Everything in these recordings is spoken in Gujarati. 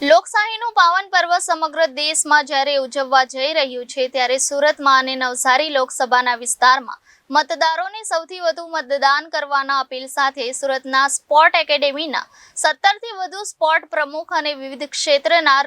લોકશાહીનું પાવન પર્વ સમગ્ર દેશમાં જ્યારે ઉજવવા જઈ રહ્યું છે ત્યારે સુરતમાં અને નવસારી લોકસભાના વિસ્તારમાં મતદારોને સૌથી વધુ મતદાન કરવાના અપીલ સાથે સુરતના સ્પોર્ટ એકેડેમીના 17થી વધુ સ્પોર્ટ પ્રમુખ અને વિવિધ ક્ષેત્રના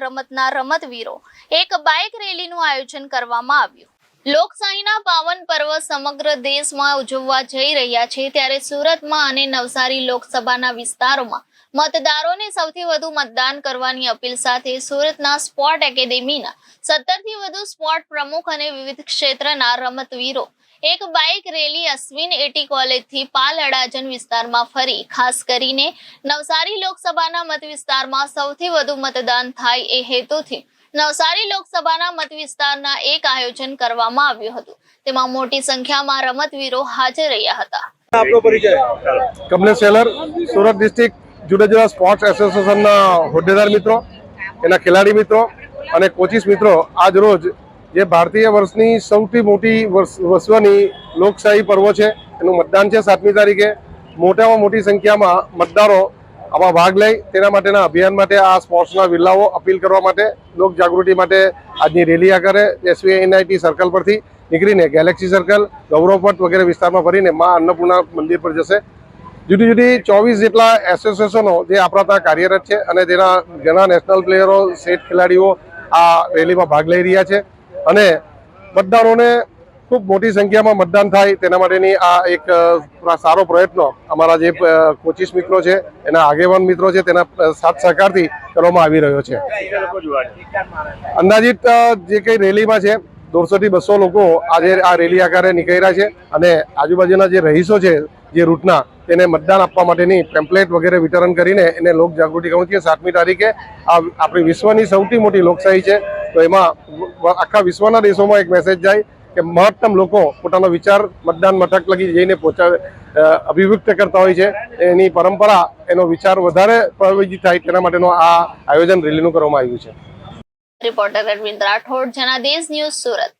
રમતવીરો એક બાઇક રેલીનું આયોજન કરવામાં આવ્યું। લોકશાહીના પાવન પર્વ સમગ્ર દેશમાં ઉજવવા જઈ રહ્યા છે ત્યારે સુરતમાં અને નવસારી લોકસભાના વિસ્તારોમાં મતદારોને સૌથી વધુ મતદાન કરવાની અપીલ સાથે સુરતના સ્પોર્ટ એકેડેમીના 17થી વધુ સ્પોર્ટ પ્રમુખ અને વિવિધ ક્ષેત્રના રમતવીરો એક બાઇક રેલી અશ્વિન એટી કોલેજથી પાલ અડાજણ વિસ્તારમાં ફરી ખાસ કરીને નવસારી લોકસભાના મત વિસ્તારમાં સૌથી વધુ મતદાન થાય એ હેતુથી નવસારી લોકસભાના મત વિસ્તારના એક આયોજન કરવામાં આવ્યું હતું। તેમાં મોટી સંખ્યામાં રમતવીરો હાજર રહ્યા હતા। આપનો પરિચય? કમલેશ સેલર, સુરત ડિસ્ટ્રિક્ટ જુદા જુદા સ્પોર્ટ્સ એસોસિએશનના હોદ્દેદાર મિત્રો, એના ખેલાડી મિત્રો અને કોચિસ મિત્રો આજ રોજ જે ભારતીય વર્ષની સૌથી મોટી વિશ્વની લોકશાહી પર્વ છે એનું મતદાન છે 7મી તારીખે। મોટામાં મોટી સંખ્યામાં મતદારો આમાં ભાગ લે તેના માટેના અભિયાન માટે આ સ્પોર્ટ્સના વિલ્લાઓ અપીલ કરવા માટે લોક જાગૃતિ માટે આજની રેલી કરે। SVNIT સર્કલ પરથી નીકળીને ગેલેક્સી સર્કલ, ગૌરવપટ વગેરે વિસ્તારમાં ફરીને મા અન્નપૂર્ણા મંદિર પર જશે। જુદી જુદી 24 જેટલા એસોસિએશનો જે આપણા ત્યાં કાર્યરત છે અને તેના ઘણા નેશનલ પ્લેયરો, સ્ટેટ ખેલાડીઓ આ રેલીમાં ભાગ લઈ રહ્યા છે અને મતદારોને ખૂબ મોટી સંખ્યામાં મતદાન થાય તેના માટેની આ એક સારો પ્રયત્ન અમારા જે કોચિસ મિત્રો છે, એના આગેવાન મિત્રો છે, તેના સાથ સહકારથી કરવામાં આવી રહ્યો છે। અંદાજિત જે કંઈ રેલીમાં છે 150 થી 200 લોકો આજે આ રેલી આકારે નીકળ્યા છે અને આજુબાજુના જે રહીશો છે જે રૂટના તેને મતદાન આપવા માટેની પેમ્પલેટ વગેરે વિતરણ કરીને એને લોક જાગૃતિ કરવું છે। 7મી તારીખે આ આપણી વિશ્વની સૌથી મોટી લોકશાહી છે તો એમાં આખા વિશ્વના દેશોમાં એક મેસેજ જાય કે મહત્તમ લોકો પોતાનો વિચાર મતદાન મથક લગી જઈને અભિવ્યક્ત કરતા હોય છે। એની પરંપરા, એનો વિચાર વધારે પ્રભાવિત થાય તેના માટેનું આ આયોજન રેલીનું કરવામાં આવ્યું છે। Reporter Arvind Rathod, Janadesh news, Surat.